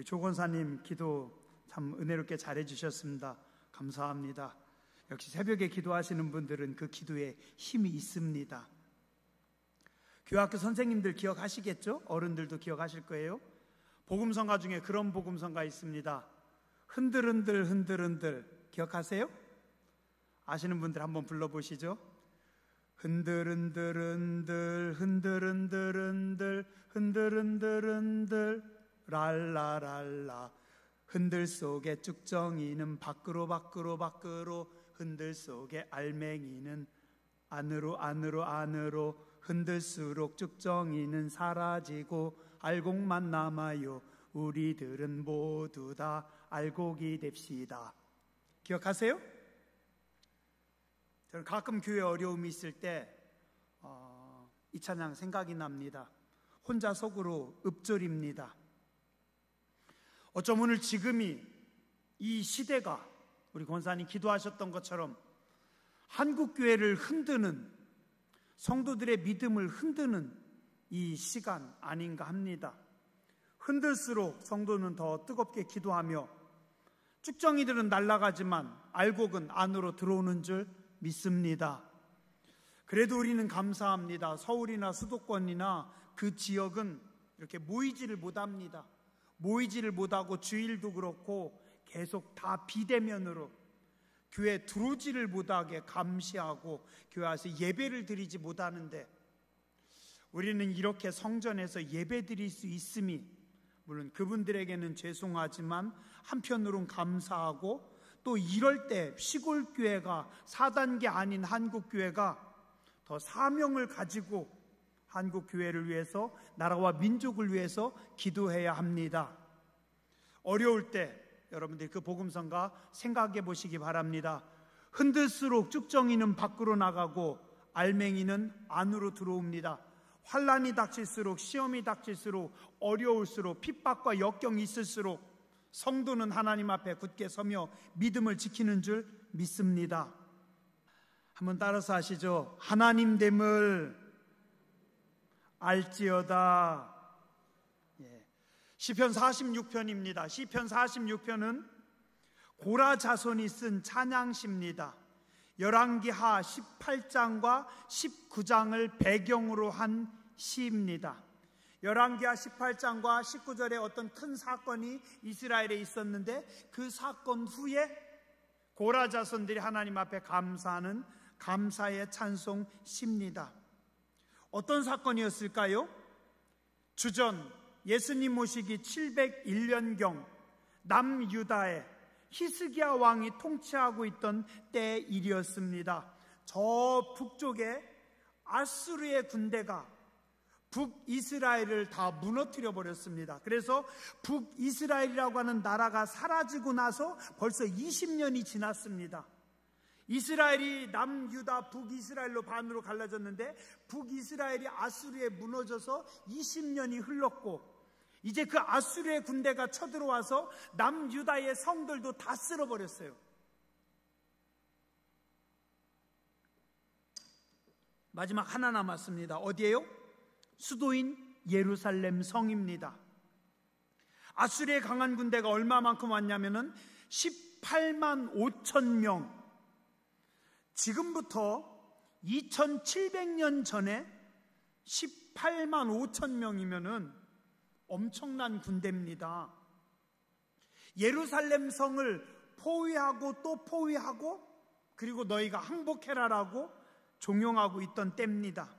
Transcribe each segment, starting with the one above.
우리 조 권사님 기도 참 은혜롭게 잘해 주셨습니다. 감사합니다. 역시 새벽에 기도하시는 분들은 그 기도에 힘이 있습니다. 교학교 선생님들 기억하시겠죠? 어른들도 기억하실 거예요. 복음성가 중에 그런 복음성가 있습니다. 흔들흔들 흔들흔들, 기억하세요? 아시는 분들 한번 불러보시죠. 흔들흔들 흔들 흔들 흔들 흔들 흔들 흔들 랄라랄라, 흔들 속에 쭉정이는 밖으로 밖으로 밖으로, 흔들 속에 알맹이는 안으로 안으로 안으로, 흔들수록 쭉정이는 사라지고 알곡만 남아요. 우리들은 모두 다 알곡이 됩시다. 기억하세요? 저는 가끔 교회 어려움이 있을 때 이 찬양 생각이 납니다. 혼자 속으로 읊조립니다. 어쩜 오늘 지금이, 이 시대가 우리 권사님 기도하셨던 것처럼 한국교회를 흔드는, 성도들의 믿음을 흔드는 이 시간 아닌가 합니다. 흔들수록 성도는 더 뜨겁게 기도하며, 쭉정이들은 날아가지만 알곡은 안으로 들어오는 줄 믿습니다. 그래도 우리는 감사합니다. 서울이나 수도권이나 그 지역은 이렇게 모이지를 못합니다. 모이지를 못하고 주일도 그렇고 계속 다 비대면으로 교회 들어오지를 못하게 감시하고 교회 와서 예배를 드리지 못하는데, 우리는 이렇게 성전에서 예배 드릴 수 있음이 물론 그분들에게는 죄송하지만 한편으로는 감사하고, 또 이럴 때 시골교회가, 4단계 아닌 한국교회가 더 사명을 가지고 한국교회를 위해서, 나라와 민족을 위해서 기도해야 합니다. 어려울 때 여러분들이 그 복음성가 생각해 보시기 바랍니다. 흔들수록 쭉정이는 밖으로 나가고 알맹이는 안으로 들어옵니다. 환난이 닥칠수록, 시험이 닥칠수록, 어려울수록, 핍박과 역경이 있을수록 성도는 하나님 앞에 굳게 서며 믿음을 지키는 줄 믿습니다. 한번 따라서 하시죠. 하나님됨을 알지어다. 시편 46편입니다. 시편 46편은 고라 자손이 쓴 찬양시입니다. 열왕기하 18장과 19장을 배경으로 한 시입니다. 열왕기하 18장과 19절에 어떤 큰 사건이 이스라엘에 있었는데, 그 사건 후에 고라 자손들이 하나님 앞에 감사하는 감사의 찬송 시입니다. 어떤 사건이었을까요? 주전 예수님 모시기 701년경 남유다에 히스기야 왕이 통치하고 있던 때 일이었습니다. 저 북쪽에 아수르의 군대가 북이스라엘을 다 무너뜨려 버렸습니다. 그래서 북이스라엘이라고 하는 나라가 사라지고 나서 벌써 20년이 지났습니다. 이스라엘이 남유다 북이스라엘로 반으로 갈라졌는데, 북이스라엘이 아수르에 무너져서 20년이 흘렀고, 이제 그 아수르의 군대가 쳐들어와서 남유다의 성들도 다 쓸어버렸어요. 마지막 하나 남았습니다. 어디예요? 수도인 예루살렘 성입니다. 아수르의 강한 군대가 얼마만큼 왔냐면은 18만 5천 명. 지금부터 2700년 전에 18만 5천 명이면은 엄청난 군대입니다. 예루살렘 성을 포위하고 또 포위하고, 그리고 너희가 항복해라라고 종용하고 있던 때입니다.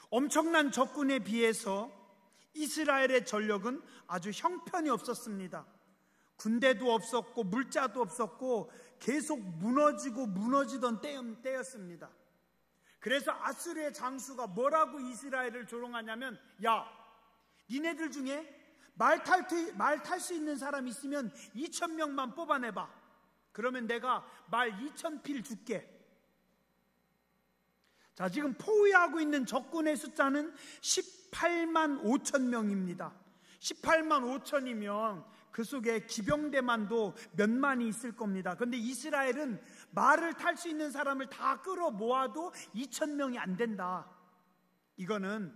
엄청난 적군에 비해서 이스라엘의 전력은 아주 형편이 없었습니다. 군대도 없었고 물자도 없었고 계속 무너지고 무너지던 때였습니다. 그래서 아수르의 장수가 뭐라고 이스라엘을 조롱하냐면, 야, 니네들 중에 말 탈 수 있는 사람 있으면 2,000명만 뽑아내봐. 그러면 내가 말 2,000필 줄게. 자, 지금 포위하고 있는 적군의 숫자는 18만 5천 명입니다. 18만 5천이면 그 속에 기병대만도 몇만이 있을 겁니다. 그런데 이스라엘은 말을 탈 수 있는 사람을 다 끌어 모아도 2,000명이 안 된다. 이거는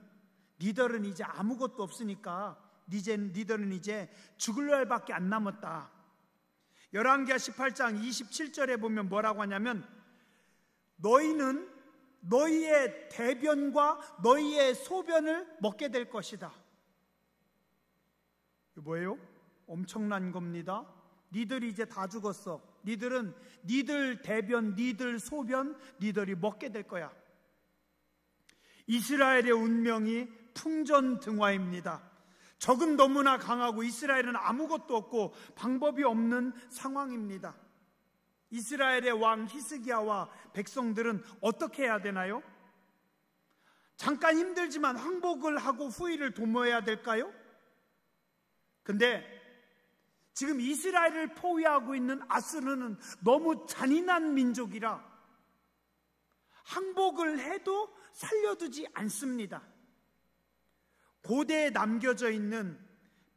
니들은 이제 아무것도 없으니까 니들은 이제 죽을 날밖에 안 남았다. 열왕기하 18장 27절에 보면 뭐라고 하냐면 너희는 너희의 대변과 너희의 소변을 먹게 될 것이다. 이게 뭐예요? 엄청난 겁니다. 니들이 이제 다 죽었어. 니들은 니들 대변, 니들 소변, 니들이 먹게 될 거야. 이스라엘의 운명이 풍전등화입니다. 적은 너무나 강하고 이스라엘은 아무것도 없고 방법이 없는 상황입니다. 이스라엘의 왕 히스기야와 백성들은 어떻게 해야 되나요? 잠깐 힘들지만 항복을 하고 후위를 도모해야 될까요? 근데 지금 이스라엘을 포위하고 있는 아스르는 너무 잔인한 민족이라 항복을 해도 살려두지 않습니다. 고대에 남겨져 있는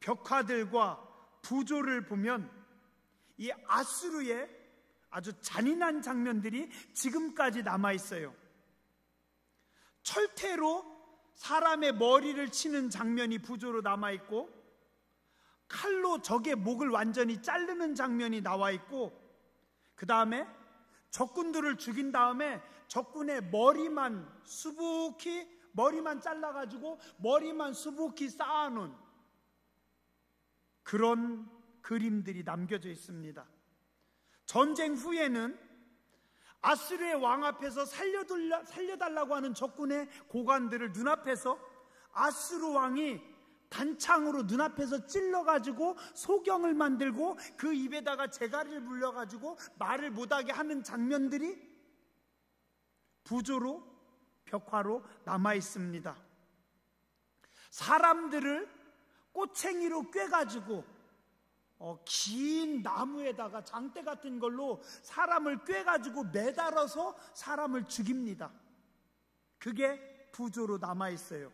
벽화들과 부조를 보면 이 아수르의 아주 잔인한 장면들이 지금까지 남아있어요. 철퇴로 사람의 머리를 치는 장면이 부조로 남아있고, 칼로 적의 목을 완전히 자르는 장면이 나와있고, 그 다음에 적군들을 죽인 다음에 적군의 머리만 잘라가지고 머리만 수북히 쌓아놓은 그런 그림들이 남겨져 있습니다. 전쟁 후에는 아수르의 왕 앞에서 살려달라고 하는 적군의 고관들을 눈앞에서 아수르 왕이 단창으로 눈앞에서 찔러가지고 소경을 만들고 그 입에다가 재갈을 물려가지고 말을 못하게 하는 장면들이 부조로 벽화로 남아있습니다. 사람들을 꼬챙이로 꿰가지고 긴 나무에다가 장대 같은 걸로 사람을 꿰가지고 매달아서 사람을 죽입니다. 그게 부조로 남아있어요.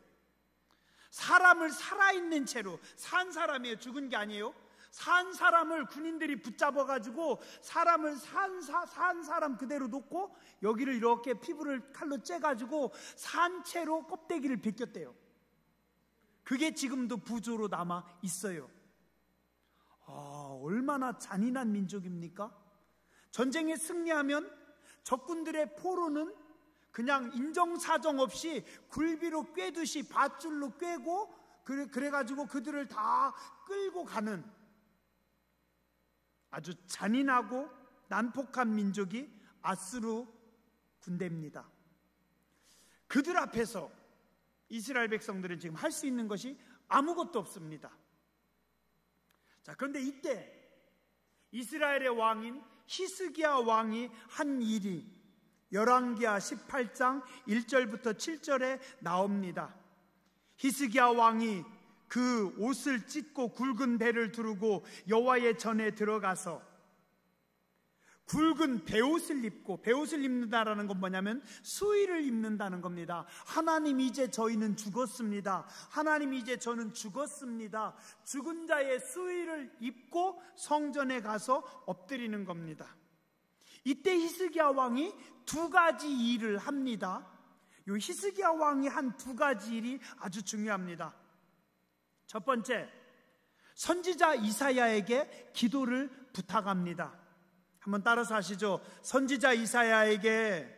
사람을 살아있는 채로, 산 사람이에요. 죽은 게 아니에요. 산 사람을 군인들이 붙잡아가지고 사람을 산 사람 그대로 놓고 여기를 이렇게 피부를 칼로 째가지고 산 채로 껍데기를 벗겼대요. 그게 지금도 부조로 남아 있어요. 얼마나 잔인한 민족입니까? 전쟁에 승리하면 적군들의 포로는 그냥 인정사정 없이 굴비로 꿰듯이 밧줄로 꿰고 그래가지고 그들을 다 끌고 가는 아주 잔인하고 난폭한 민족이 아수르 군대입니다. 그들 앞에서 이스라엘 백성들은 지금 할 수 있는 것이 아무것도 없습니다. 자, 그런데 이때 이스라엘의 왕인 히스기야 왕이 한 일이 열왕기하 18장 1절부터 7절에 나옵니다. 히스기야 왕이 그 옷을 찢고 굵은 배를 두르고 여호와의 전에 들어가서 굵은 베옷을 입고, 베옷을 입는다라는 건 뭐냐면 수의를 입는다는 겁니다. 하나님, 이제 저희는 죽었습니다. 하나님, 이제 저는 죽었습니다. 죽은 자의 수의를 입고 성전에 가서 엎드리는 겁니다. 이때 히스기야 왕이 두 가지 일을 합니다. 이 히스기야 왕이 한 두 가지 일이 아주 중요합니다. 첫 번째, 선지자 이사야에게 기도를 부탁합니다. 한번 따라서 하시죠. 선지자 이사야에게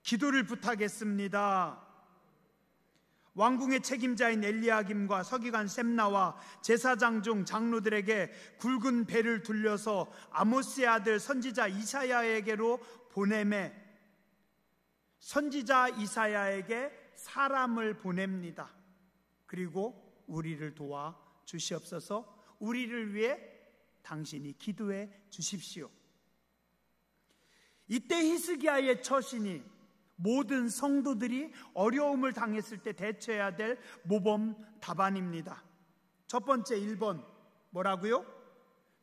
기도를 부탁했습니다. 왕궁의 책임자인 엘리야김과 서기관 셈나와 제사장 중 장로들에게 굵은 배를 둘려서 아모스의 아들 선지자 이사야에게로 보내매 선지자 이사야에게 사람을 보냅니다. 그리고 우리를 도와 주시옵소서, 우리를 위해 당신이 기도해 주십시오. 이때 히스기야의 처신이 모든 성도들이 어려움을 당했을 때 대처해야 될 모범 답안입니다. 첫 번째 1번 뭐라고요?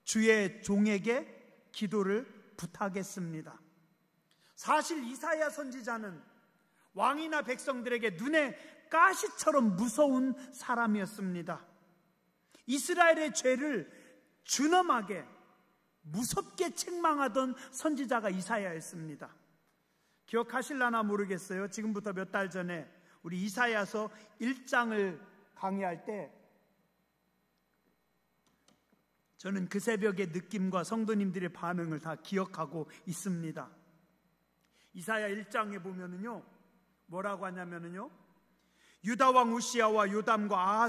주의 종에게 기도를 부탁했습니다. 사실 이사야 선지자는 왕이나 백성들에게 눈에 가시처럼 무서운 사람이었습니다. 이스라엘의 죄를 준엄하게 무섭게 책망하던 선지자가 이사야였습니다. 기억하실라나 모르겠어요. 지금부터 몇 달 전에 우리 이사야서 1장을 강의할 때 저는 그 새벽의 느낌과 성도님들의 반응을 다 기억하고 있습니다. 이사야 1장에 보면은요, 뭐라고 하냐면은요, 유다 왕 우시야와 요담과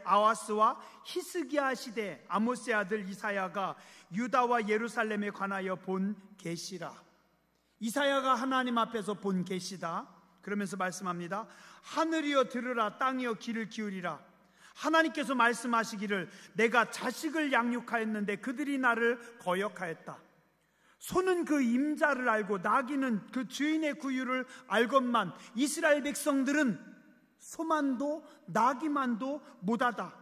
아하스와 히스기야 시대 아모스의 아들 이사야가 유다와 예루살렘에 관하여 본 계시라. 이사야가 하나님 앞에서 본 계시다. 그러면서 말씀합니다. 하늘이여 들으라, 땅이여 귀를 기울이라. 하나님께서 말씀하시기를 내가 자식을 양육하였는데 그들이 나를 거역하였다. 소는 그 임자를 알고 나귀는 그 주인의 구유를 알건만 이스라엘 백성들은 소만도 나귀만도 못하다.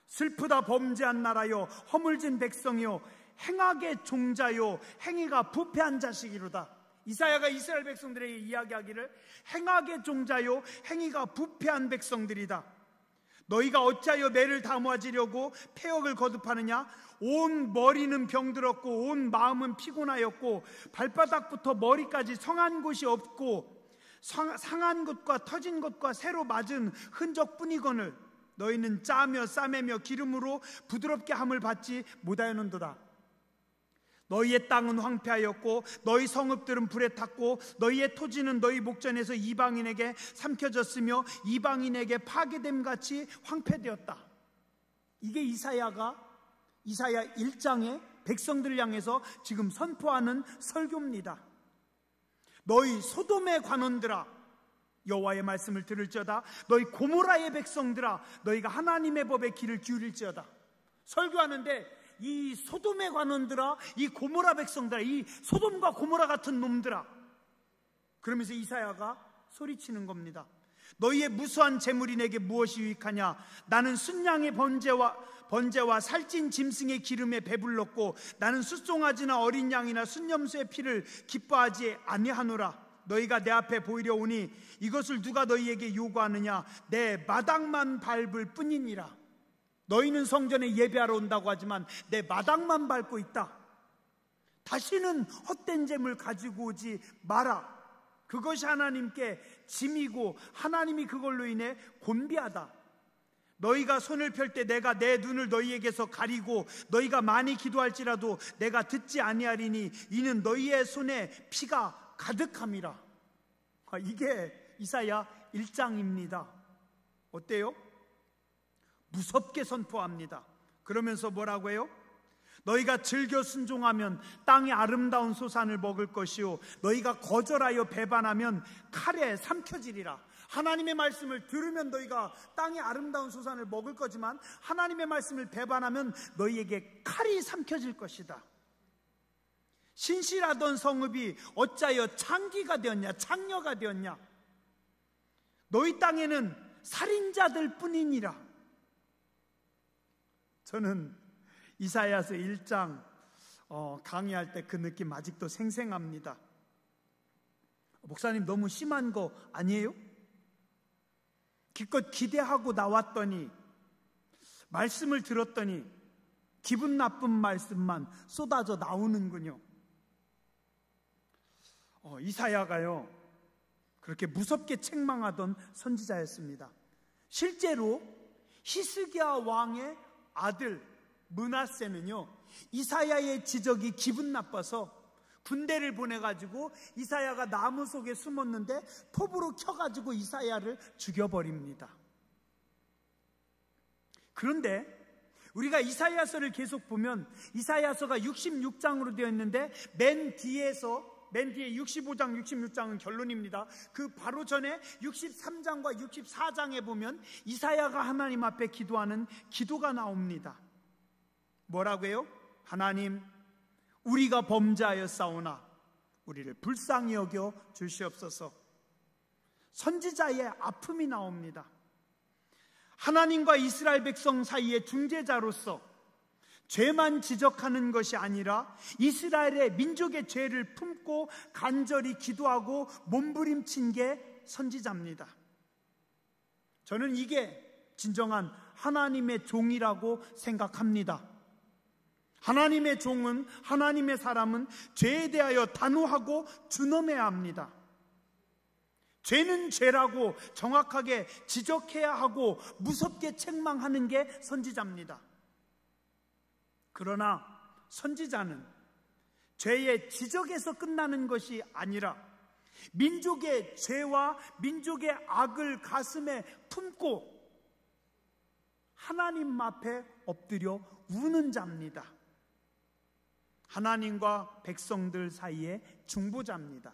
슬프다 범죄한 나라요, 허물진 백성이요, 행악의 종자요, 행위가 부패한 자식이로다. 이사야가 이스라엘 백성들에게 이야기하기를 행악의 종자요, 행위가 부패한 백성들이다. 너희가 어찌하여 매를 다모아지려고 패역을 거듭하느냐? 온 머리는 병들었고 온 마음은 피곤하였고 발바닥부터 머리까지 성한 곳이 없고 상한 것과 터진 것과 새로 맞은 흔적뿐이거늘 너희는 짜며 싸매며 기름으로 부드럽게 함을 받지 못하였는도다. 너희의 땅은 황폐하였고 너희 성읍들은 불에 탔고 너희의 토지는 너희 목전에서 이방인에게 삼켜졌으며 이방인에게 파괴됨같이 황폐되었다. 이게 이사야 1장의 백성들을 향해서 지금 선포하는 설교입니다. 너희 소돔의 관원들아, 여호와의 말씀을 들을지어다. 너희 고모라의 백성들아, 너희가 하나님의 법에 귀를 기울일지어다. 설교하는데 이 소돔의 관원들아, 이 고모라 백성들아, 이 소돔과 고모라 같은 놈들아, 그러면서 이사야가 소리치는 겁니다. 너희의 무수한 재물이 내게 무엇이 유익하냐? 나는 순양의 번제와 살찐 짐승의 기름에 배불렀고 나는 숫송아지나 어린 양이나 순염소의 피를 기뻐하지 아니하노라. 너희가 내 앞에 보이려 오니 이것을 누가 너희에게 요구하느냐? 내 마당만 밟을 뿐이니라. 너희는 성전에 예배하러 온다고 하지만 내 마당만 밟고 있다. 다시는 헛된 재물 가지고 오지 마라. 그것이 하나님께 짐이고 하나님이 그걸로 인해 곤비하다. 너희가 손을 펼 때 내가 내 눈을 너희에게서 가리고 너희가 많이 기도할지라도 내가 듣지 아니하리니 이는 너희의 손에 피가 가득함이라. 이게 이사야 1장입니다. 어때요? 무섭게 선포합니다. 그러면서 뭐라고 해요? 너희가 즐겨 순종하면 땅의 아름다운 소산을 먹을 것이요 너희가 거절하여 배반하면 칼에 삼켜지리라. 하나님의 말씀을 들으면 너희가 땅의 아름다운 소산을 먹을 거지만 하나님의 말씀을 배반하면 너희에게 칼이 삼켜질 것이다. 신실하던 성읍이 어찌하여 창기가 되었냐? 창녀가 되었냐? 너희 땅에는 살인자들 뿐이니라. 저는 이사야서 1장 강의할 때 그 느낌 아직도 생생합니다. 목사님 너무 심한 거 아니에요? 기껏 기대하고 나왔더니 말씀을 들었더니 기분 나쁜 말씀만 쏟아져 나오는군요. 이사야가요 그렇게 무섭게 책망하던 선지자였습니다. 실제로 히스기야 왕의 아들 므낫세는요 이사야의 지적이 기분 나빠서 군대를 보내가지고 이사야가 나무 속에 숨었는데 톱으로 켜가지고 이사야를 죽여버립니다. 그런데 우리가 이사야서를 계속 보면 이사야서가 66장으로 되어 있는데 맨 뒤에 65장, 66장은 결론입니다. 그 바로 전에 63장과 64장에 보면 이사야가 하나님 앞에 기도하는 기도가 나옵니다. 뭐라고 해요? 하나님, 우리가 범죄하였사오나 우리를 불쌍히 여겨 주시옵소서. 선지자의 아픔이 나옵니다. 하나님과 이스라엘 백성 사이의 중재자로서 죄만 지적하는 것이 아니라 이스라엘의 민족의 죄를 품고 간절히 기도하고 몸부림친 게 선지자입니다. 저는 이게 진정한 하나님의 종이라고 생각합니다. 하나님의 종은, 하나님의 사람은 죄에 대하여 단호하고 준엄해야 합니다. 죄는 죄라고 정확하게 지적해야 하고 무섭게 책망하는 게 선지자입니다. 그러나 선지자는 죄의 지적에서 끝나는 것이 아니라 민족의 죄와 민족의 악을 가슴에 품고 하나님 앞에 엎드려 우는 자입니다. 하나님과 백성들 사이의 중보자입니다.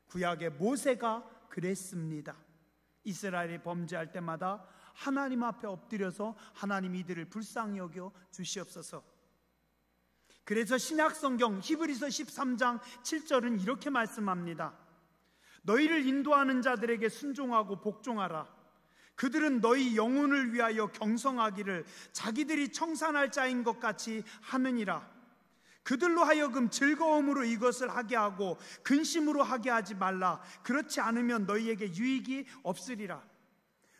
구약의 모세가 그랬습니다. 이스라엘이 범죄할 때마다 하나님 앞에 엎드려서 하나님 이들을 불쌍히 여겨 주시옵소서. 그래서 신약성경 히브리서 13장 7절은 이렇게 말씀합니다. 너희를 인도하는 자들에게 순종하고 복종하라. 그들은 너희 영혼을 위하여 경성하기를 자기들이 청산할 자인 것 같이 하느니라. 그들로 하여금 즐거움으로 이것을 하게 하고 근심으로 하게 하지 말라. 그렇지 않으면 너희에게 유익이 없으리라.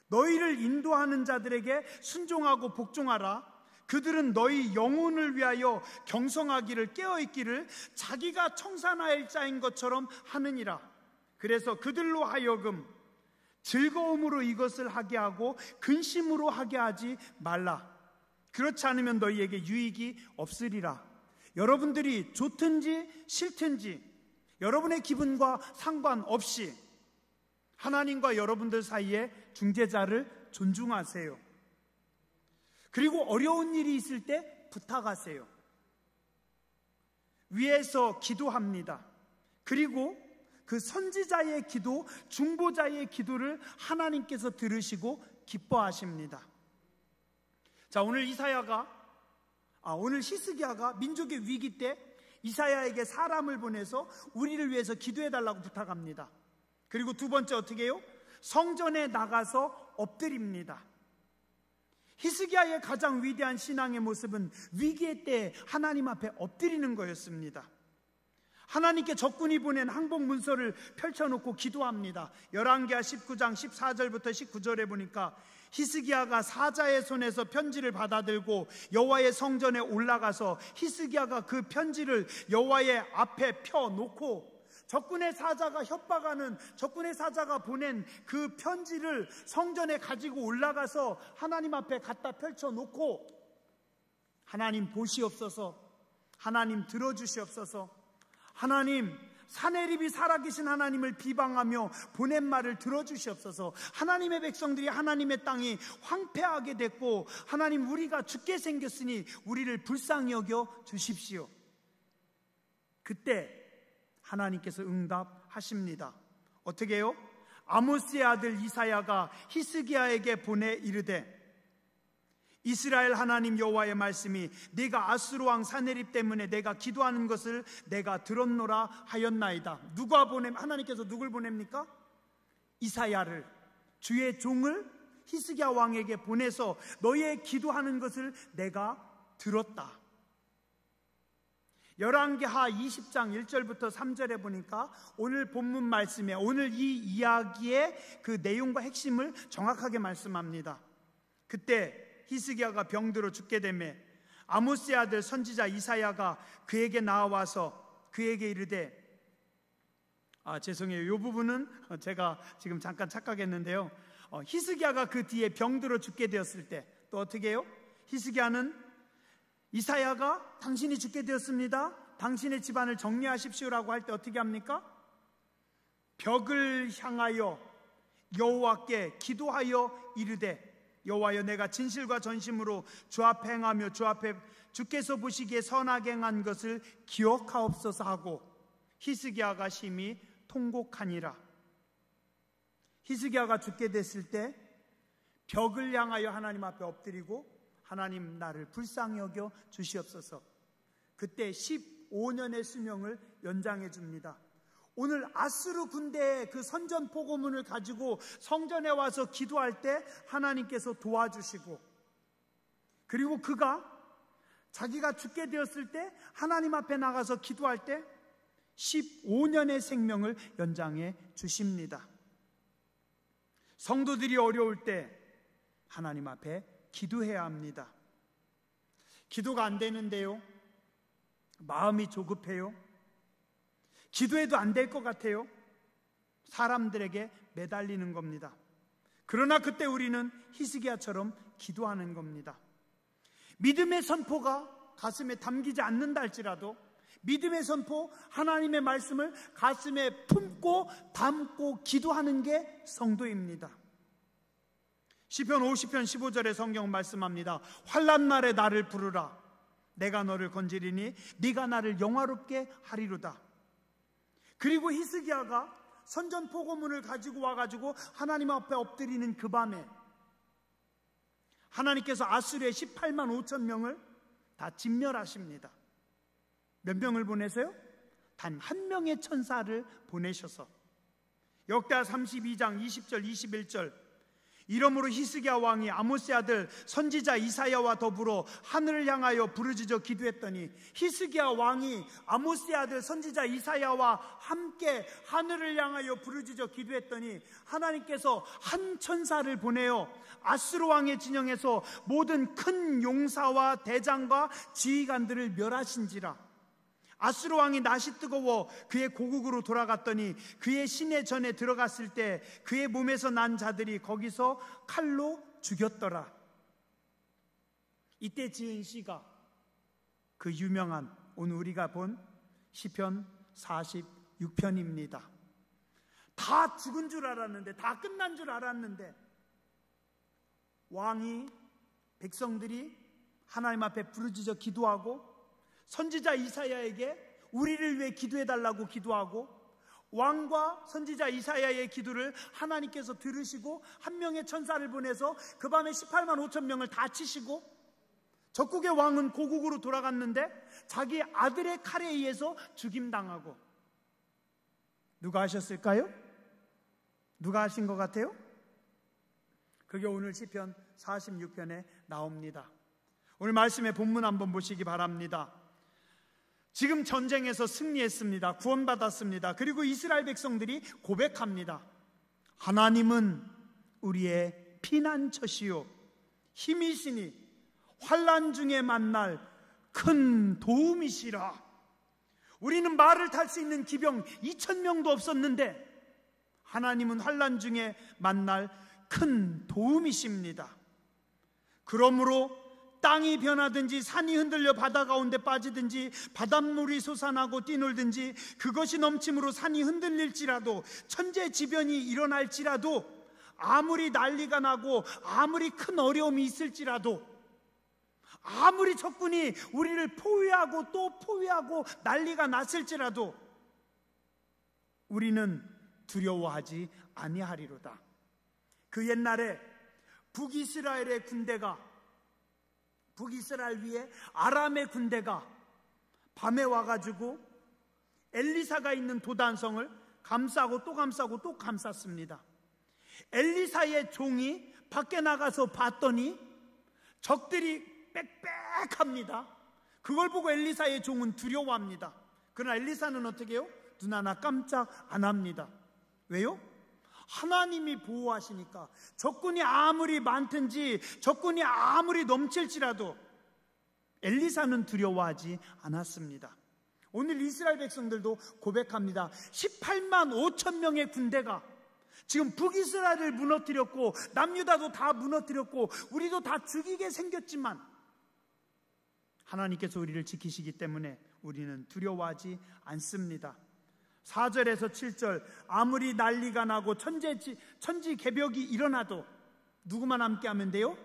너희를 인도하는 자들에게 순종하고 복종하라. 그들은 너희 영혼을 위하여 경성하기를 깨어있기를 자기가 청산할 자인 것처럼 하느니라. 그래서 그들로 하여금 즐거움으로 이것을 하게 하고 근심으로 하게 하지 말라. 그렇지 않으면 너희에게 유익이 없으리라. 여러분들이 좋든지 싫든지 여러분의 기분과 상관없이 하나님과 여러분들 사이에 중재자를 존중하세요. 그리고 어려운 일이 있을 때 부탁하세요. 위에서 기도합니다. 그리고 그 선지자의 기도, 중보자의 기도를 하나님께서 들으시고 기뻐하십니다. 자, 오늘 히스기야가 민족의 위기 때 이사야에게 사람을 보내서 우리를 위해서 기도해달라고 부탁합니다. 그리고 두 번째 어떻게 해요? 성전에 나가서 엎드립니다. 히스기야의 가장 위대한 신앙의 모습은 위기의 때 하나님 앞에 엎드리는 거였습니다. 하나님께 적군이 보낸 항복 문서를 펼쳐놓고 기도합니다. 열왕기하 19장 14절부터 19절에 보니까 히스기야가 사자의 손에서 편지를 받아들고 여호와의 성전에 올라가서 히스기야가 그 편지를 여호와의 앞에 펴놓고 적군의 사자가 협박하는 적군의 사자가 보낸 그 편지를 성전에 가지고 올라가서 하나님 앞에 갖다 펼쳐놓고 하나님 보시옵소서, 하나님 들어주시옵소서, 하나님 사내립이 살아계신 하나님을 비방하며 보낸 말을 들어주시옵소서. 하나님의 백성들이 하나님의 땅이 황폐하게 됐고 하나님 우리가 죽게 생겼으니 우리를 불쌍히 여겨 주십시오. 그때 하나님께서 응답하십니다. 어떻게 해요? 아모스의 아들 이사야가 히스기야에게 보내 이르되 이스라엘 하나님 여호와의 말씀이 네가 아수르 왕 사네립 때문에 내가 기도하는 것을 내가 들었노라 하였나이다. 하나님께서 누굴 보냅니까? 이사야를, 주의 종을 히스기야 왕에게 보내서 너희의 기도하는 것을 내가 들었다. 열왕기하 20장 1절부터 3절에 보니까 오늘 본문 말씀에 오늘 이 이야기의 그 내용과 핵심을 정확하게 말씀합니다. 그때 히스기야가 병들어 죽게 되매 아모스의 아들 선지자 이사야가 그에게 나와서 그에게 이르되 죄송해요. 이 부분은 제가 지금 잠깐 착각했는데요. 히스기야가 그 뒤에 병들어 죽게 되었을 때 또 어떻게 해요? 히스기야는 이사야가 당신이 죽게 되었습니다. 당신의 집안을 정리하십시오라고 할 때 어떻게 합니까? 벽을 향하여 여호와께 기도하여 이르되 여호와여 내가 진실과 전심으로 주 앞에 행하며 주께서 보시기에 선하게 행한 것을 기억하옵소서 하고 히스기야가 심히 통곡하니라. 히스기야가 죽게 됐을 때 벽을 향하여 하나님 앞에 엎드리고 하나님 나를 불쌍히 여겨 주시옵소서. 그때 15년의 수명을 연장해 줍니다. 오늘 아수르 군대의 그 선전 포고문을 가지고 성전에 와서 기도할 때 하나님께서 도와주시고, 그리고 그가 자기가 죽게 되었을 때 하나님 앞에 나가서 기도할 때 15년의 생명을 연장해 주십니다. 성도들이 어려울 때 하나님 앞에 기도해야 합니다. 기도가 안 되는데요, 마음이 조급해요, 기도해도 안 될 것 같아요, 사람들에게 매달리는 겁니다. 그러나 그때 우리는 히스기야처럼 기도하는 겁니다. 믿음의 선포가 가슴에 담기지 않는다 할지라도 믿음의 선포, 하나님의 말씀을 가슴에 품고 담고 기도하는 게 성도입니다. 시편 50편 15절에 성경 말씀합니다. 환난 날에 나를 부르라. 내가 너를 건지리니 네가 나를 영화롭게 하리로다. 그리고 히스기야가 선전포고문을 가지고 와가지고 하나님 앞에 엎드리는 그 밤에 하나님께서 아수르의 18만 5천 명을 다 진멸하십니다. 몇 명을 보내세요? 단 한 명의 천사를 보내셔서 역대하 32장 20절 21절 이러므로 히스기야 왕이 아모스의 아들 선지자 이사야와 더불어 하늘을 향하여 부르짖어 기도했더니 히스기야 왕이 아모스의 아들 선지자 이사야와 함께 하늘을 향하여 부르짖어 기도했더니 하나님께서 한 천사를 보내어 아수르 왕의 진영에서 모든 큰 용사와 대장과 지휘관들을 멸하신지라. 아수르 왕이 낯이 뜨거워 그의 고국으로 돌아갔더니 그의 시내 전에 들어갔을 때 그의 몸에서 난 자들이 거기서 칼로 죽였더라. 이때 지은 시가 그 유명한 오늘 우리가 본 시편 46편입니다. 다 죽은 줄 알았는데, 다 끝난 줄 알았는데 왕이, 백성들이 하나님 앞에 부르짖어 기도하고 선지자 이사야에게 우리를 위해 기도해달라고 기도하고 왕과 선지자 이사야의 기도를 하나님께서 들으시고 한 명의 천사를 보내서 그 밤에 18만 5천 명을 다 치시고 적국의 왕은 고국으로 돌아갔는데 자기 아들의 칼에 의해서 죽임당하고. 누가 하셨을까요? 누가 하신 것 같아요? 그게 오늘 시편 46편에 나옵니다. 오늘 말씀의 본문 한번 보시기 바랍니다. 지금 전쟁에서 승리했습니다. 구원받았습니다. 그리고 이스라엘 백성들이 고백합니다. 하나님은 우리의 피난처시요 힘이시니 환난 중에 만날 큰 도움이시라. 우리는 말을 탈 수 있는 기병 2,000명도 없었는데 하나님은 환난 중에 만날 큰 도움이십니다. 그러므로 땅이 변하든지 산이 흔들려 바다 가운데 빠지든지 바닷물이 솟아나고 뛰놀든지 그것이 넘침으로 산이 흔들릴지라도 천재지변이 일어날지라도 아무리 난리가 나고 아무리 큰 어려움이 있을지라도 아무리 적군이 우리를 포위하고 또 포위하고 난리가 났을지라도 우리는 두려워하지 아니하리로다. 그 옛날에 북이스라엘의 군대가 북이스라엘 위에 아람의 군대가 밤에 와가지고 엘리사가 있는 도단성을 감싸고 또 감싸고 또 감쌌습니다. 엘리사의 종이 밖에 나가서 봤더니 적들이 빽빽합니다. 그걸 보고 엘리사의 종은 두려워합니다. 그러나 엘리사는 어떻게 해요? 눈 하나 깜짝 안 합니다. 왜요? 하나님이 보호하시니까. 적군이 아무리 많든지 적군이 아무리 넘칠지라도 엘리사는 두려워하지 않았습니다. 오늘 이스라엘 백성들도 고백합니다. 18만 5천 명의 군대가 지금 북이스라엘을 무너뜨렸고 남유다도 다 무너뜨렸고 우리도 다 죽이게 생겼지만 하나님께서 우리를 지키시기 때문에 우리는 두려워하지 않습니다. 4절에서 7절 아무리 난리가 나고 천지개벽이 일어나도 누구만 함께 하면 돼요?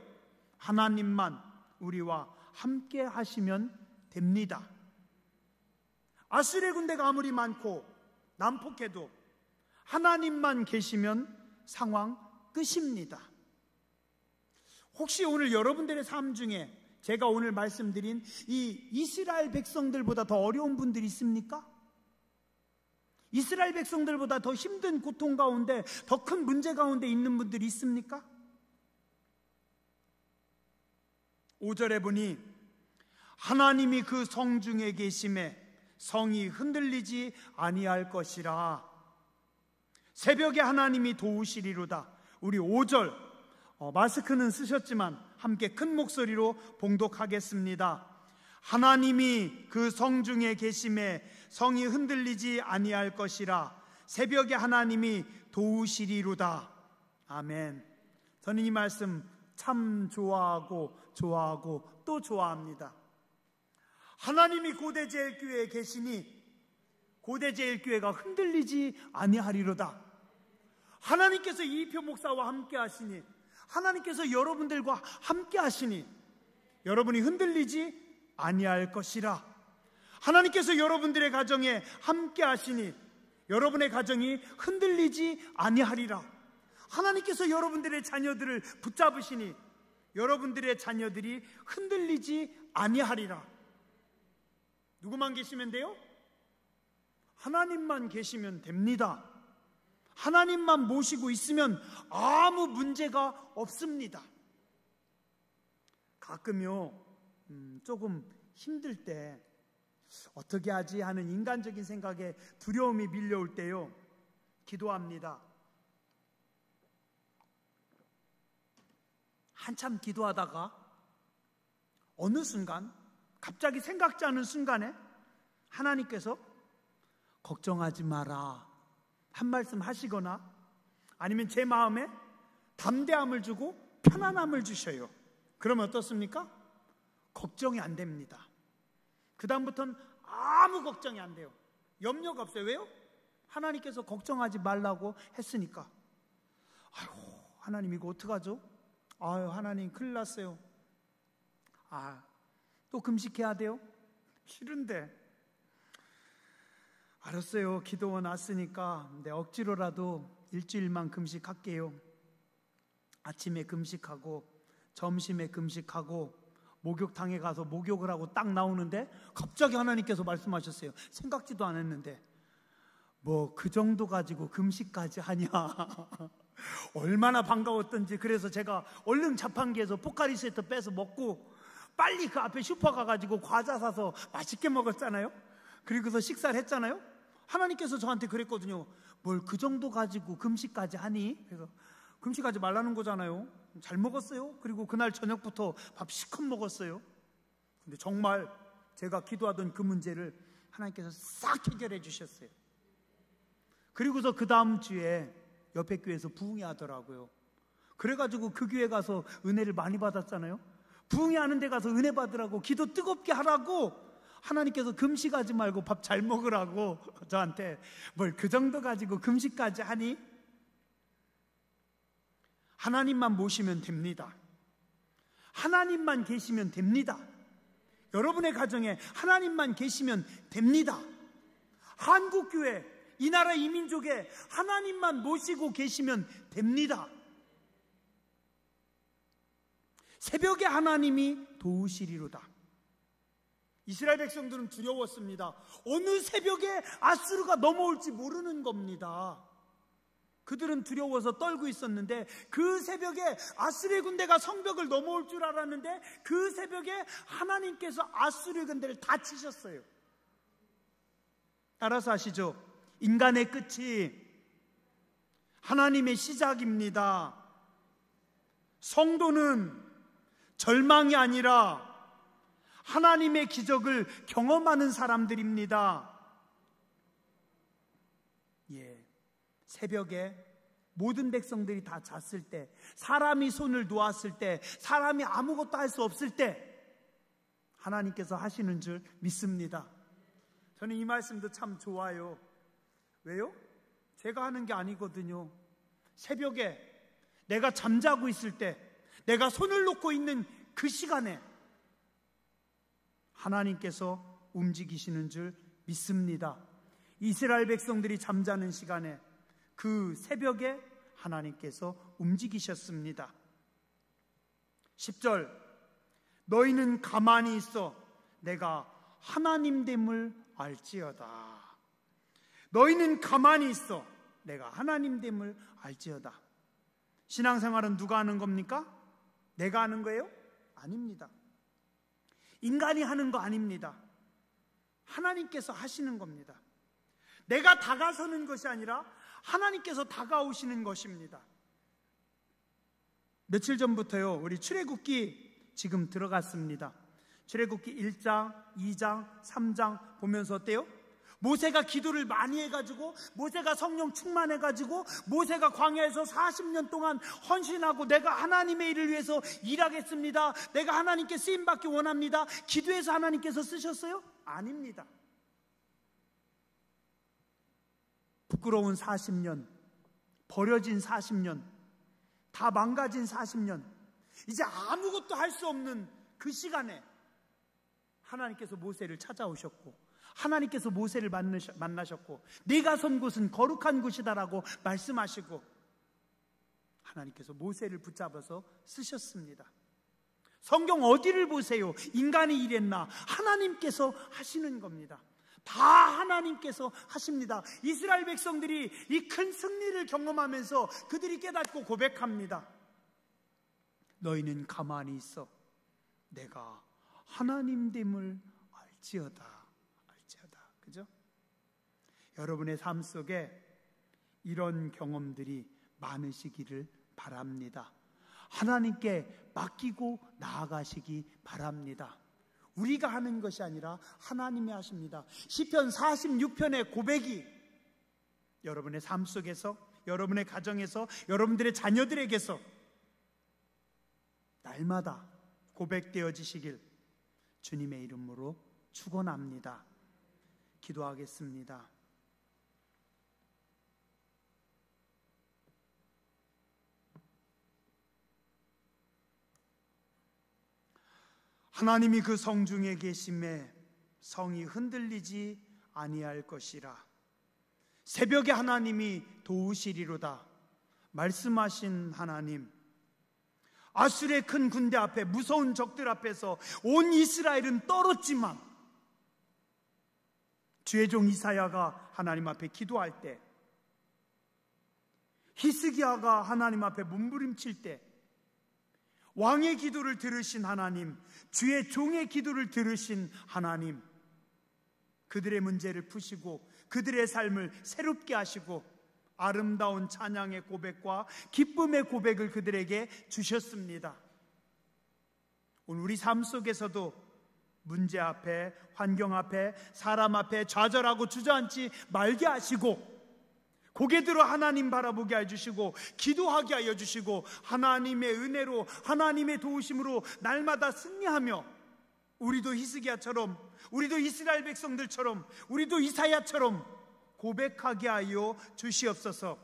하나님만 우리와 함께 하시면 됩니다. 아수르의 군대가 아무리 많고 난폭해도 하나님만 계시면 상황 끝입니다. 혹시 오늘 여러분들의 삶 중에 제가 오늘 말씀드린 이 이스라엘 백성들보다 더 어려운 분들이 있습니까? 이스라엘 백성들보다 더 힘든 고통 가운데 더 큰 문제 가운데 있는 분들이 있습니까? 5절에 보니 하나님이 그 성 중에 계심에 성이 흔들리지 아니할 것이라. 새벽에 하나님이 도우시리로다. 우리 5절 마스크는 쓰셨지만 함께 큰 목소리로 봉독하겠습니다. 하나님이 그 성 중에 계심에 성이 흔들리지 아니할 것이라. 새벽에 하나님이 도우시리로다. 아멘. 저는 이 말씀 참 좋아하고 또 좋아합니다. 하나님이 고대제일교회에 계시니 고대제일교회가 흔들리지 아니하리로다. 하나님께서 이희표 목사와 함께 하시니, 하나님께서 여러분들과 함께 하시니 여러분이 흔들리지 아니할 것이라. 하나님께서 여러분들의 가정에 함께 하시니 여러분의 가정이 흔들리지 아니하리라. 하나님께서 여러분들의 자녀들을 붙잡으시니 여러분들의 자녀들이 흔들리지 아니하리라. 누구만 계시면 돼요? 하나님만 계시면 됩니다. 하나님만 모시고 있으면 아무 문제가 없습니다. 가끔요, 조금 힘들 때 어떻게 하지 하는 인간적인 생각에 두려움이 밀려올 때요, 기도합니다. 한참 기도하다가 어느 순간, 갑자기 생각지 않은 순간에 하나님께서 걱정하지 마라 한 말씀 하시거나, 아니면 제 마음에 담대함을 주고 편안함을 주셔요. 그러면 어떻습니까? 걱정이 안 됩니다. 그 다음부터는 아무 걱정이 안 돼요. 염려가 없어요. 왜요? 하나님께서 걱정하지 말라고 했으니까. 아이고, 하나님 이거 어떡하죠? 아유, 하나님 큰일 났어요. 또 금식해야 돼요? 싫은데. 알았어요. 기도원 왔으니까 억지로라도 일주일만 금식할게요. 아침에 금식하고 점심에 금식하고 목욕탕에 가서 목욕을 하고 딱 나오는데 갑자기 하나님께서 말씀하셨어요. 생각지도 않았는데 뭐 그 정도 가지고 금식까지 하냐. 얼마나 반가웠던지. 그래서 제가 얼른 자판기에서 포카리 스웨터 빼서 먹고 빨리 그 앞에 슈퍼 가가지고 과자 사서 맛있게 먹었잖아요. 그리고서 식사를 했잖아요. 하나님께서 저한테 그랬거든요. 뭘 그 정도 가지고 금식까지 하니? 그래서 금식하지 말라는 거잖아요. 잘 먹었어요. 그리고 그날 저녁부터 밥 실컷 먹었어요. 근데 정말 제가 기도하던 그 문제를 하나님께서 싹 해결해 주셨어요. 그리고서 그 다음 주에 옆에 교회에서 부흥회 하더라고요. 그래가지고 그 교회 가서 은혜를 많이 받았잖아요. 부흥회 하는 데 가서 은혜 받으라고, 기도 뜨겁게 하라고 하나님께서 금식하지 말고 밥 잘 먹으라고 저한테 뭘 그 정도 가지고 금식까지 하니? 하나님만 모시면 됩니다. 하나님만 계시면 됩니다. 여러분의 가정에 하나님만 계시면 됩니다. 한국교회, 이 나라 이 민족에 하나님만 모시고 계시면 됩니다. 새벽에 하나님이 도우시리로다. 이스라엘 백성들은 두려웠습니다. 어느 새벽에 아수르가 넘어올지 모르는 겁니다. 그들은 두려워서 떨고 있었는데, 그 새벽에 아수르의 군대가 성벽을 넘어올 줄 알았는데 그 새벽에 하나님께서 아수르의 군대를 다 치셨어요. 따라서 아시죠? 인간의 끝이 하나님의 시작입니다. 성도는 절망이 아니라 하나님의 기적을 경험하는 사람들입니다. 새벽에 모든 백성들이 다 잤을 때, 사람이 손을 놓았을 때, 사람이 아무것도 할 수 없을 때 하나님께서 하시는 줄 믿습니다. 저는 이 말씀도 참 좋아요. 왜요? 제가 하는 게 아니거든요. 새벽에 내가 잠자고 있을 때, 내가 손을 놓고 있는 그 시간에 하나님께서 움직이시는 줄 믿습니다. 이스라엘 백성들이 잠자는 시간에, 그 새벽에 하나님께서 움직이셨습니다. 10절, 너희는 가만히 있어 내가 하나님됨을 알지어다. 너희는 가만히 있어 내가 하나님됨을 알지어다. 신앙생활은 누가 하는 겁니까? 내가 하는 거예요? 아닙니다. 인간이 하는 거 아닙니다. 하나님께서 하시는 겁니다. 내가 다가서는 것이 아니라 하나님께서 다가오시는 것입니다. 며칠 전부터요, 우리 출애굽기 지금 들어갔습니다. 출애굽기 1장, 2장, 3장 보면서 어때요? 모세가 기도를 많이 해가지고, 모세가 성령 충만해가지고, 모세가 광야에서 40년 동안 헌신하고 내가 하나님의 일을 위해서 일하겠습니다, 내가 하나님께 쓰임받기 원합니다, 기도해서 하나님께서 쓰셨어요? 아닙니다. 부끄러운 40년, 버려진 40년, 다 망가진 40년, 이제 아무것도 할 수 없는 그 시간에 하나님께서 모세를 찾아오셨고, 하나님께서 모세를 만나셨고, 네가 선 곳은 거룩한 곳이다라고 말씀하시고, 하나님께서 모세를 붙잡아서 쓰셨습니다. 성경 어디를 보세요? 인간이 이랬나? 하나님께서 하시는 겁니다. 다 하나님께서 하십니다. 이스라엘 백성들이 이 큰 승리를 경험하면서 그들이 깨닫고 고백합니다. 너희는 가만히 있어 내가 하나님됨을 알지어다. 그죠? 여러분의 삶 속에 이런 경험들이 많으시기를 바랍니다. 하나님께 맡기고 나아가시기 바랍니다. 우리가 하는 것이 아니라 하나님이 하십니다. 시편 46편의 고백이 여러분의 삶 속에서, 여러분의 가정에서, 여러분들의 자녀들에게서 날마다 고백되어지시길 주님의 이름으로 축원합니다. 기도하겠습니다. 하나님이 그 성중에 계심에 성이 흔들리지 아니할 것이라. 새벽에 하나님이 도우시리로다 말씀하신 하나님, 아수르의 큰 군대 앞에, 무서운 적들 앞에서 온 이스라엘은 떨었지만 주의 종 이사야가 하나님 앞에 기도할 때, 히스기야가 하나님 앞에 몸부림칠 때, 왕의 기도를 들으신 하나님, 주의 종의 기도를 들으신 하나님, 그들의 문제를 푸시고 그들의 삶을 새롭게 하시고 아름다운 찬양의 고백과 기쁨의 고백을 그들에게 주셨습니다. 오늘 우리 삶 속에서도 문제 앞에, 환경 앞에, 사람 앞에 좌절하고 주저앉지 말게 하시고, 고개 들어 하나님 바라보게 해주시고, 기도하게 하여 주시고, 하나님의 은혜로, 하나님의 도우심으로 날마다 승리하며, 우리도 히스기야처럼, 우리도 이스라엘 백성들처럼, 우리도 이사야처럼 고백하게 하여 주시옵소서.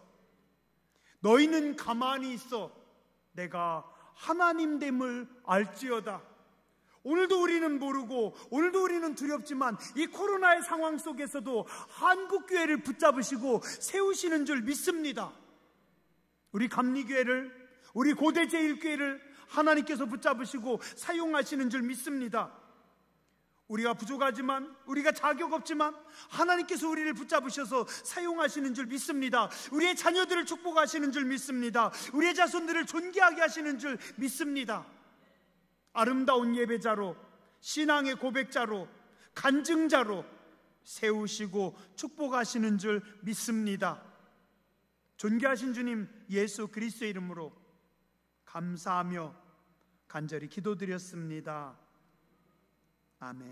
너희는 가만히 있어 내가 하나님됨을 알지어다. 오늘도 우리는 모르고, 오늘도 우리는 두렵지만 이 코로나의 상황 속에서도 한국교회를 붙잡으시고 세우시는 줄 믿습니다. 우리 감리교회를, 우리 고대제일교회를 하나님께서 붙잡으시고 사용하시는 줄 믿습니다. 우리가 부족하지만, 우리가 자격 없지만 하나님께서 우리를 붙잡으셔서 사용하시는 줄 믿습니다. 우리의 자녀들을 축복하시는 줄 믿습니다. 우리의 자손들을 존귀하게 하시는 줄 믿습니다. 아름다운 예배자로, 신앙의 고백자로, 간증자로 세우시고 축복하시는 줄 믿습니다. 존귀하신 주님 예수 그리스도의 이름으로 감사하며 간절히 기도드렸습니다. 아멘.